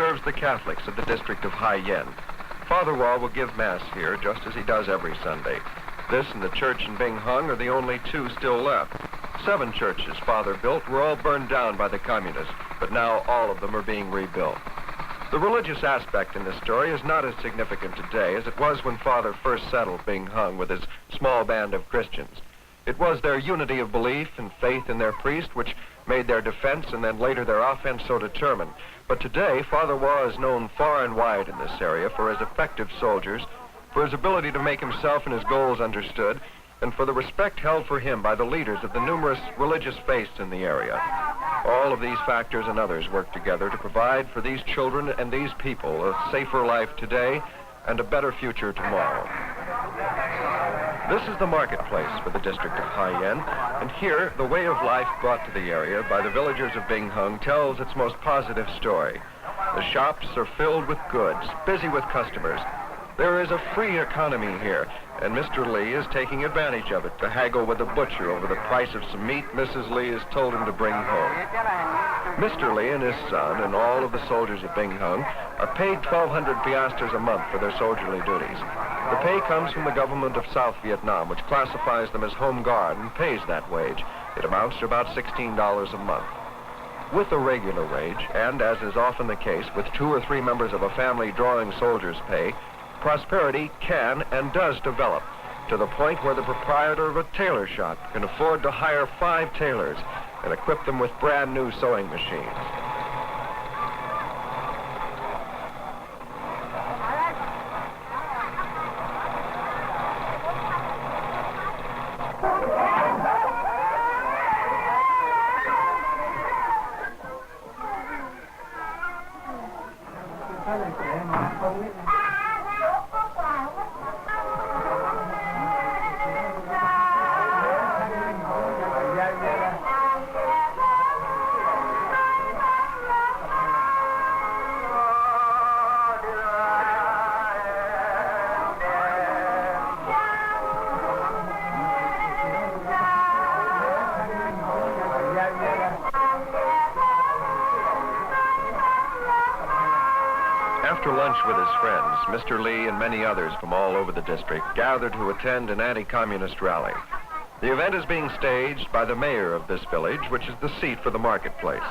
serves the Catholics of the district of Hai Yen. Father Hoa will give Mass here, just as he does every Sunday. This and the church in Binh Hung are the only two still left. 7 churches Father built were all burned down by the communists, but now all of them are being rebuilt. The religious aspect in this story is not as significant today as it was when Father first settled Binh Hung with his small band of Christians. It was their unity of belief and faith in their priest which made their defense and then later their offense so determined. But today, Father Hoa is known far and wide in this area for his effective soldiers, for his ability to make himself and his goals understood, and for the respect held for him by the leaders of the numerous religious faiths in the area. All of these factors and others work together to provide for these children and these people a safer life today and a better future tomorrow. This is the marketplace for the district of Hai Yen, and here the way of life brought to the area by the villagers of Binh Hung tells its most positive story. The shops are filled with goods, busy with customers. There is a free economy here, and Mr. Lee is taking advantage of it to haggle with the butcher over the price of some meat Mrs. Lee has told him to bring home. Mr. Lee and his son and all of the soldiers of Binh Hung are paid 1,200 piastres a month for their soldierly duties. The pay comes from the government of South Vietnam, which classifies them as home guard and pays that wage. It amounts to about $16 a month. With a regular wage, and as is often the case with 2 or 3 members of a family drawing soldiers' pay, prosperity can and does develop to the point where the proprietor of a tailor shop can afford to hire 5 tailors and equip them with brand new sewing machines. After lunch with his friends, Mr. Lee and many others from all over the district gathered to attend an anti-communist rally. The event is being staged by the mayor of this village, which is the seat for the marketplace.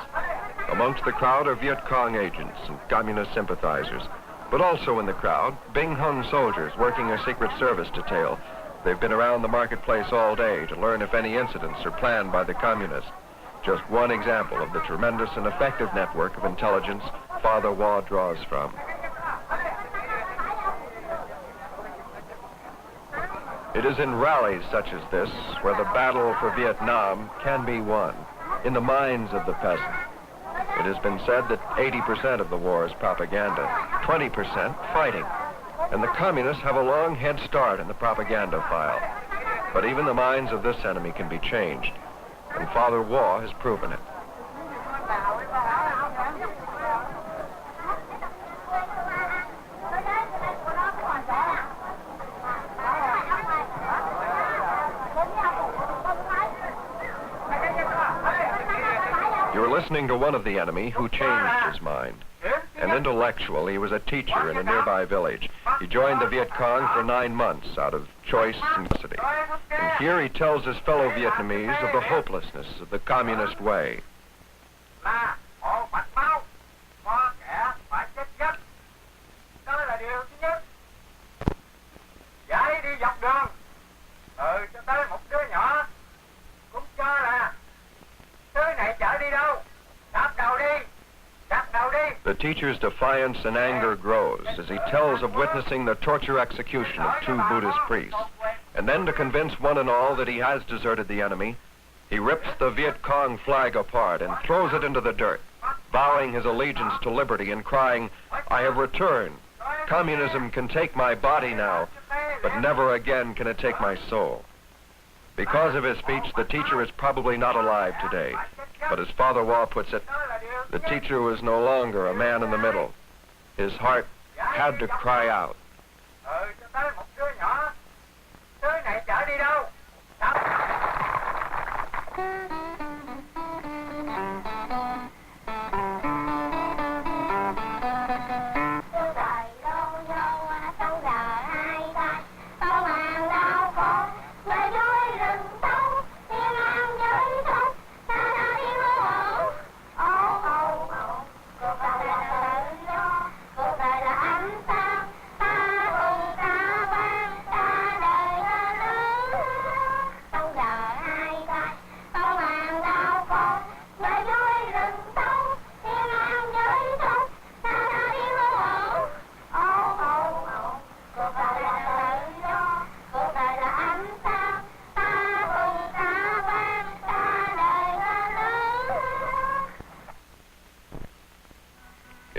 Amongst the crowd are Viet Cong agents and communist sympathizers, but also in the crowd, Binh Hung soldiers working a secret service detail. They've been around the marketplace all day to learn if any incidents are planned by the communists. Just one example of the tremendous and effective network of intelligence Father Hoa draws from. It is in rallies such as this where the battle for Vietnam can be won, in the minds of the peasant. It has been said that 80% of the war is propaganda, 20% fighting, and the communists have a long head start in the propaganda file. But even the minds of this enemy can be changed, and Father Hoa has proven it. You're listening to one of the enemy who changed his mind. An intellectual, he was a teacher in a nearby village. He joined the Viet Cong for 9 months out of choice and necessity. And here he tells his fellow Vietnamese of the hopelessness of the communist way. The teacher's defiance and anger grows as he tells of witnessing the torture execution of 2 Buddhist priests. And then to convince one and all that he has deserted the enemy, he rips the Viet Cong flag apart and throws it into the dirt, vowing his allegiance to liberty and crying, "I have returned. Communism can take my body now, but never again can it take my soul." Because of his speech, the teacher is probably not alive today. But as Father Hoa puts it, the teacher was no longer a man in the middle. His heart had to cry out.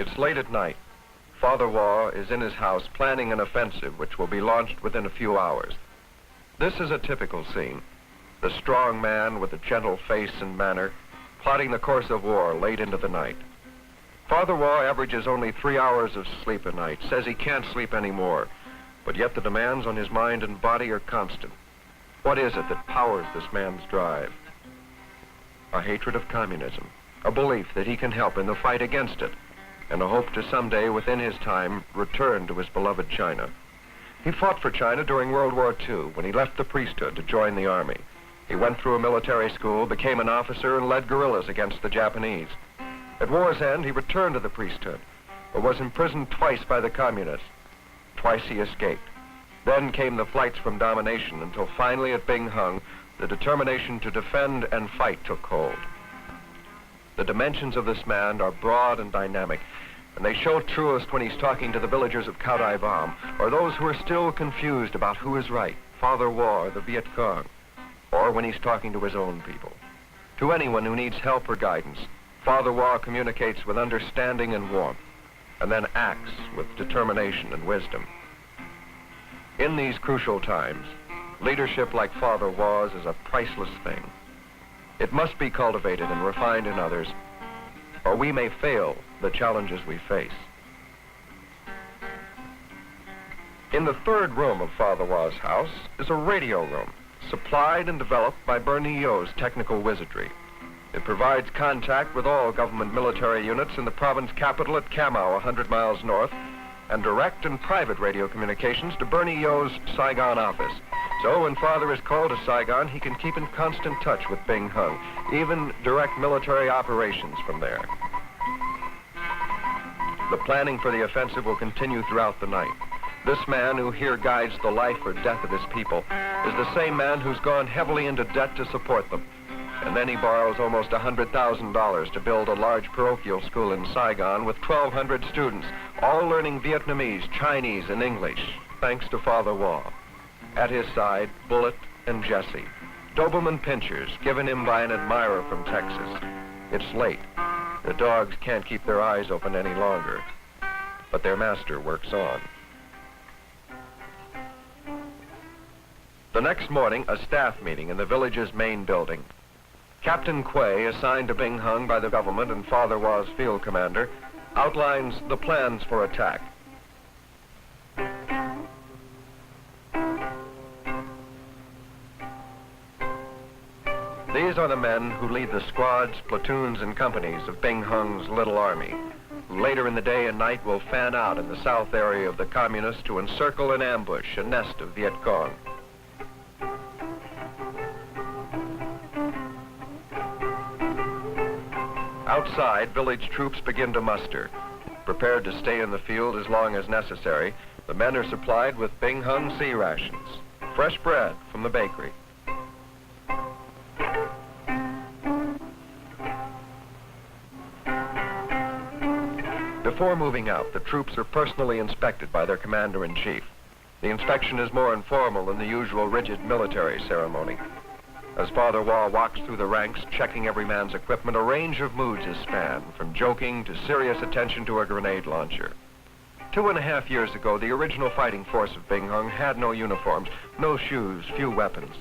It's late at night. Father Hoa is in his house planning an offensive which will be launched within a few hours. This is a typical scene. The strong man with a gentle face and manner, plotting the course of war late into the night. Father Hoa averages only 3 hours of sleep a night, says he can't sleep anymore, but yet the demands on his mind and body are constant. What is it that powers this man's drive? A hatred of communism, a belief that he can help in the fight against it, and a hope to someday, within his time, return to his beloved China. He fought for China during World War II when he left the priesthood to join the army. He went through a military school, became an officer, and led guerrillas against the Japanese. At war's end, he returned to the priesthood, but was imprisoned twice by the communists. Twice he escaped. Then came the flights from domination until finally at Binh Hung, the determination to defend and fight took hold. The dimensions of this man are broad and dynamic, and they show truest when he's talking to the villagers of Cao Dai Vam, or those who are still confused about who is right, Father Hoa or the Viet Cong, or when he's talking to his own people. To anyone who needs help or guidance, Father Hoa communicates with understanding and warmth, and then acts with determination and wisdom. In these crucial times, leadership like Father Hoa's is a priceless thing. It must be cultivated and refined in others, or we may fail the challenges we face. In the third room of Father Hoa's house is a radio room, supplied and developed by Bernie Yo's technical wizardry. It provides contact with all government military units in the province capital at Camau, 100 miles north, and direct and private radio communications to Bernie Yo's Saigon office. So when Father is called to Saigon, he can keep in constant touch with Binh Hung, even direct military operations from there. The planning for the offensive will continue throughout the night. This man who here guides the life or death of his people is the same man who's gone heavily into debt to support them. And then he borrows almost $100,000 to build a large parochial school in Saigon with 1,200 students, all learning Vietnamese, Chinese, and English, thanks to Father Hoa. At his side, Bullet and Jesse, Doberman pinchers given him by an admirer from Texas. It's late. The dogs can't keep their eyes open any longer, but their master works on. The next morning, a staff meeting in the village's main building. Captain Quay, assigned to Binh Hung by the government and Father Hoa's field commander, outlines the plans for attack. These are the men who lead the squads, platoons, and companies of Binh Hung's little army, who later in the day and night will fan out in the south area of the communists to encircle and ambush a nest of Viet Cong. Outside, village troops begin to muster. Prepared to stay in the field as long as necessary, the men are supplied with Binh Hung sea rations, fresh bread from the bakery. Before moving out, the troops are personally inspected by their commander-in-chief. The inspection is more informal than the usual rigid military ceremony. As Father Hoa walks through the ranks, checking every man's equipment, a range of moods is spanned, from joking to serious attention to a grenade launcher. 2.5 years ago, the original fighting force of Binh Hung had no uniforms, no shoes, few weapons.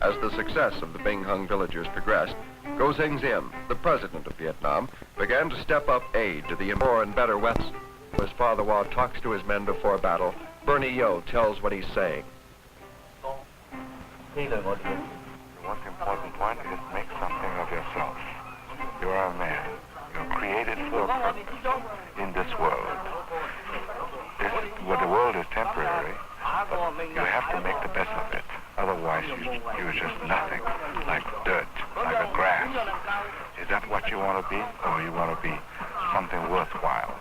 As the success of the Binh Hung villagers progressed, Go Zing Zim, the president of Vietnam, began to step up aid to the more and better weapons. As Father Hoa talks to his men before battle, Bernie Yo tells what he's saying. The most important point is make something of yourself. You are a man. You're created for a purpose in this world. The world is temporary, but you have to make the best of it. Otherwise, you're just nothing, like dirt, like a grass. Is that what you want to be, or you want to be something worthwhile?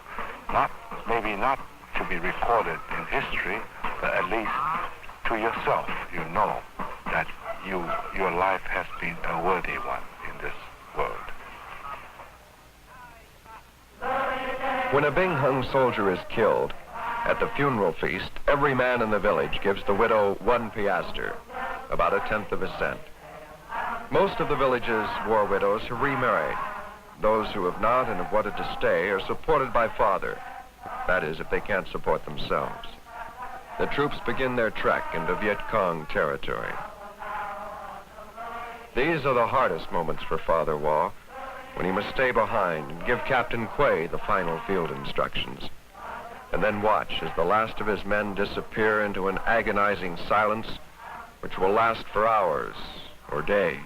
Maybe not to be recorded in history, but at least to yourself, you know that your life has been a worthy one in this world. When a Binh Hung soldier is killed, at the funeral feast, every man in the village gives the widow 1 piastre, about 1/10 of a cent. Most of the village's war widows have remarried. Those who have not and have wanted to stay are supported by Father. That is, if they can't support themselves. The troops begin their trek into Viet Cong territory. These are the hardest moments for Father Hoa, when he must stay behind and give Captain Quay the final field instructions, and then watch as the last of his men disappear into an agonizing silence which will last for hours or days.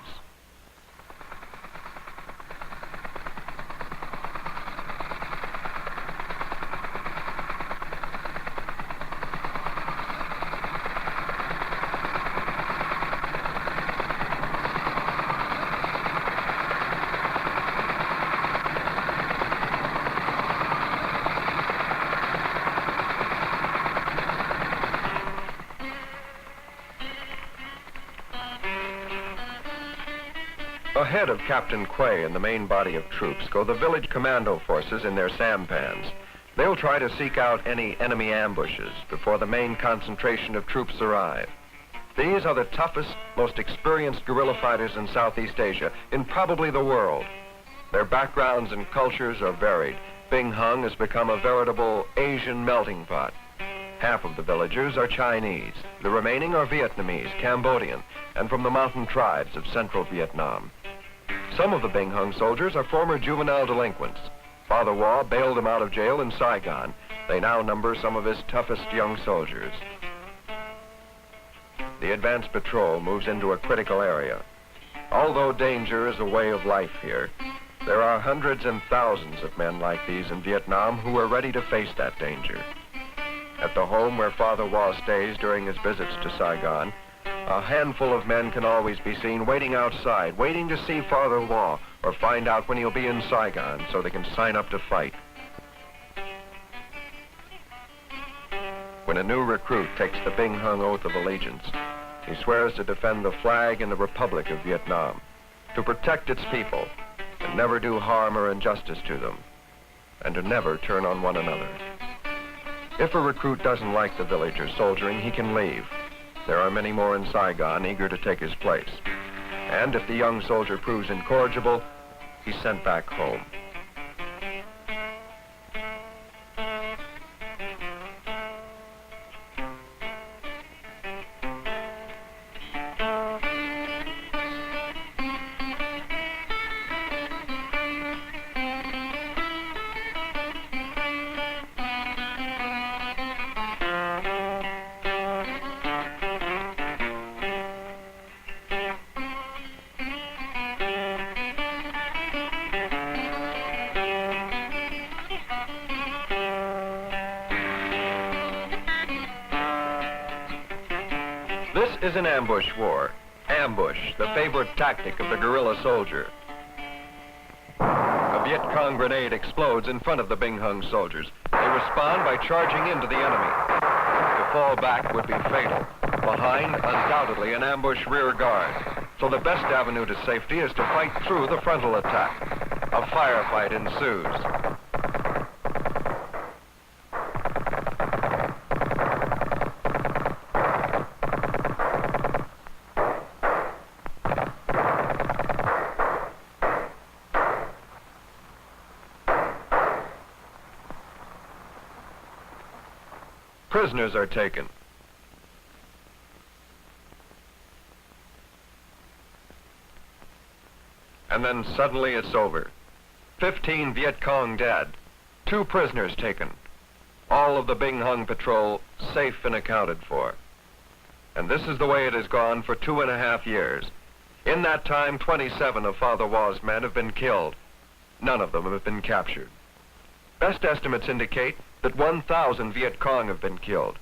Ahead of Captain Quay and the main body of troops go the village commando forces in their sampans. They'll try to seek out any enemy ambushes before the main concentration of troops arrive. These are the toughest, most experienced guerrilla fighters in Southeast Asia, in probably the world. Their backgrounds and cultures are varied. Binh Hung has become a veritable Asian melting pot. Half of the villagers are Chinese. The remaining are Vietnamese, Cambodian, and from the mountain tribes of central Vietnam. Some of the Binh Hung soldiers are former juvenile delinquents. Father Hoa bailed them out of jail in Saigon. They now number some of his toughest young soldiers. The advance patrol moves into a critical area. Although danger is a way of life here, there are hundreds and thousands of men like these in Vietnam who are ready to face that danger. At the home where Father Hoa stays during his visits to Saigon, a handful of men can always be seen waiting outside, waiting to see Father Hoa or find out when he'll be in Saigon so they can sign up to fight. When a new recruit takes the Binh Hung Oath of Allegiance, he swears to defend the flag and the Republic of Vietnam, to protect its people, and never do harm or injustice to them, and to never turn on one another. If a recruit doesn't like the villagers soldiering, he can leave. There are many more in Saigon eager to take his place. And if the young soldier proves incorrigible, he's sent back home. This is an ambush war. Ambush, the favorite tactic of the guerrilla soldier. A Viet Cong grenade explodes in front of the Binh Hung soldiers. They respond by charging into the enemy. To fall back would be fatal. Behind, undoubtedly, an ambush rear guard. So the best avenue to safety is to fight through the frontal attack. A firefight ensues. Prisoners are taken. And then suddenly it's over. 15 Viet Cong dead, 2 prisoners taken. All of the Binh Hung patrol safe and accounted for. And this is the way it has gone for 2.5 years. In that time, 27 of Father Hoa's men have been killed. None of them have been captured. Best estimates indicate that 1,000 Viet Cong have been killed.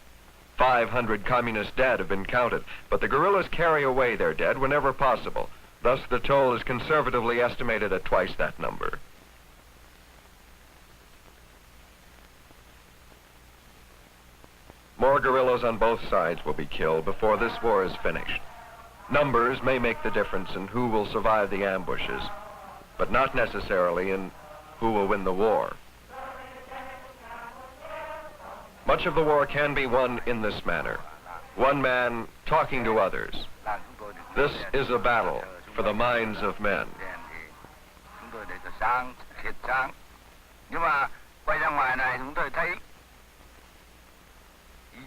500 communist dead have been counted, but the guerrillas carry away their dead whenever possible. Thus, the toll is conservatively estimated at twice that number. More guerrillas on both sides will be killed before this war is finished. Numbers may make the difference in who will survive the ambushes, but not necessarily in who will win the war. Much of the war can be won in this manner. One man talking to others. This is a battle for the minds of men. sáng, thiệt sáng. Nhưng mà quay ra ngoài này chúng tôi thấy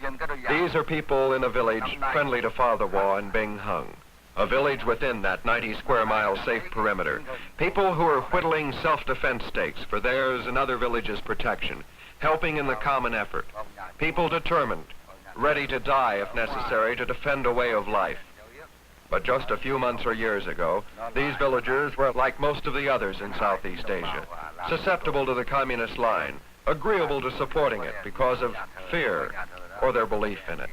dân cái đôi giặc. These are people in a village friendly to Father Hoa and Binh Hung, a village within that 90 square mile safe perimeter. People who are whittling self-defense stakes for theirs and other villages' protection, helping in the common effort. People determined, ready to die if necessary to defend a way of life. But just a few months or years ago, these villagers were like most of the others in Southeast Asia, susceptible to the communist line, agreeable to supporting it because of fear or their belief in it.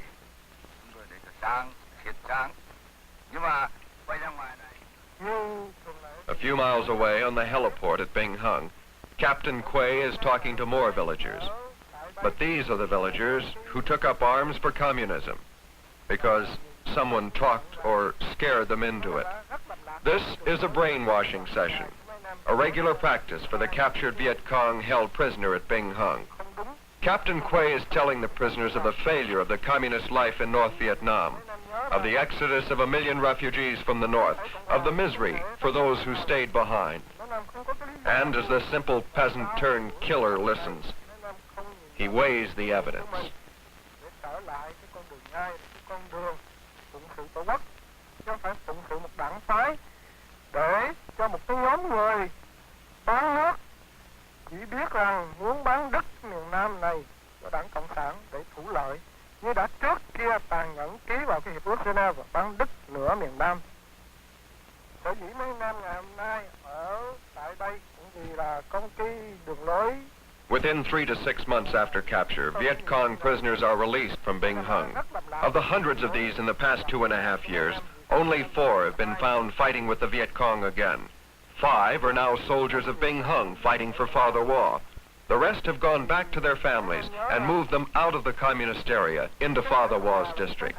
A few miles away on the heliport at Binh Hung, Captain Quay is talking to more villagers. But these are the villagers who took up arms for communism because someone talked or scared them into it. This is a brainwashing session, a regular practice for the captured Viet Cong held prisoner at Binh Hung. Captain Quay is telling the prisoners of the failure of the communist life in North Vietnam, of the exodus of 1 million refugees from the north, of the misery for those who stayed behind. And as the simple peasant-turned-killer listens, he weighs the evidence. Để cho một cái nhóm người bán nước chỉ biết rằng muốn bán đất miền Nam này cho Đảng Cộng sản để thủ lợi, như đã trước kia tàn nhẫn ký vào cái hiệp ước Geneva bán đất nửa miền Nam. Sở dĩ mấy Nam ngày hôm nay ở tại đây cũng vì là có cái đường lối. Within 3 to 6 months after capture, Viet Cong prisoners are released from Binh Hung. Of the hundreds of these in the past 2.5 years, only 4 have been found fighting with the Viet Cong again. 5 are now soldiers of Binh Hung fighting for Father Hoa. The rest have gone back to their families and moved them out of the communist area into Father Hoa's district.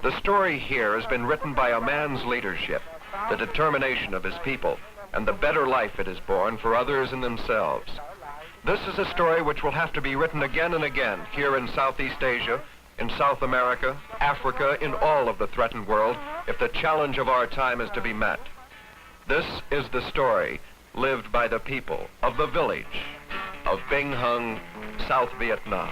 The story here has been written by a man's leadership, the determination of his people, and the better life it has borne for others and themselves. This is a story which will have to be written again and again here in Southeast Asia, in South America, Africa, in all of the threatened world, if the challenge of our time is to be met. This is the story lived by the people of the village of Binh Hung, South Vietnam.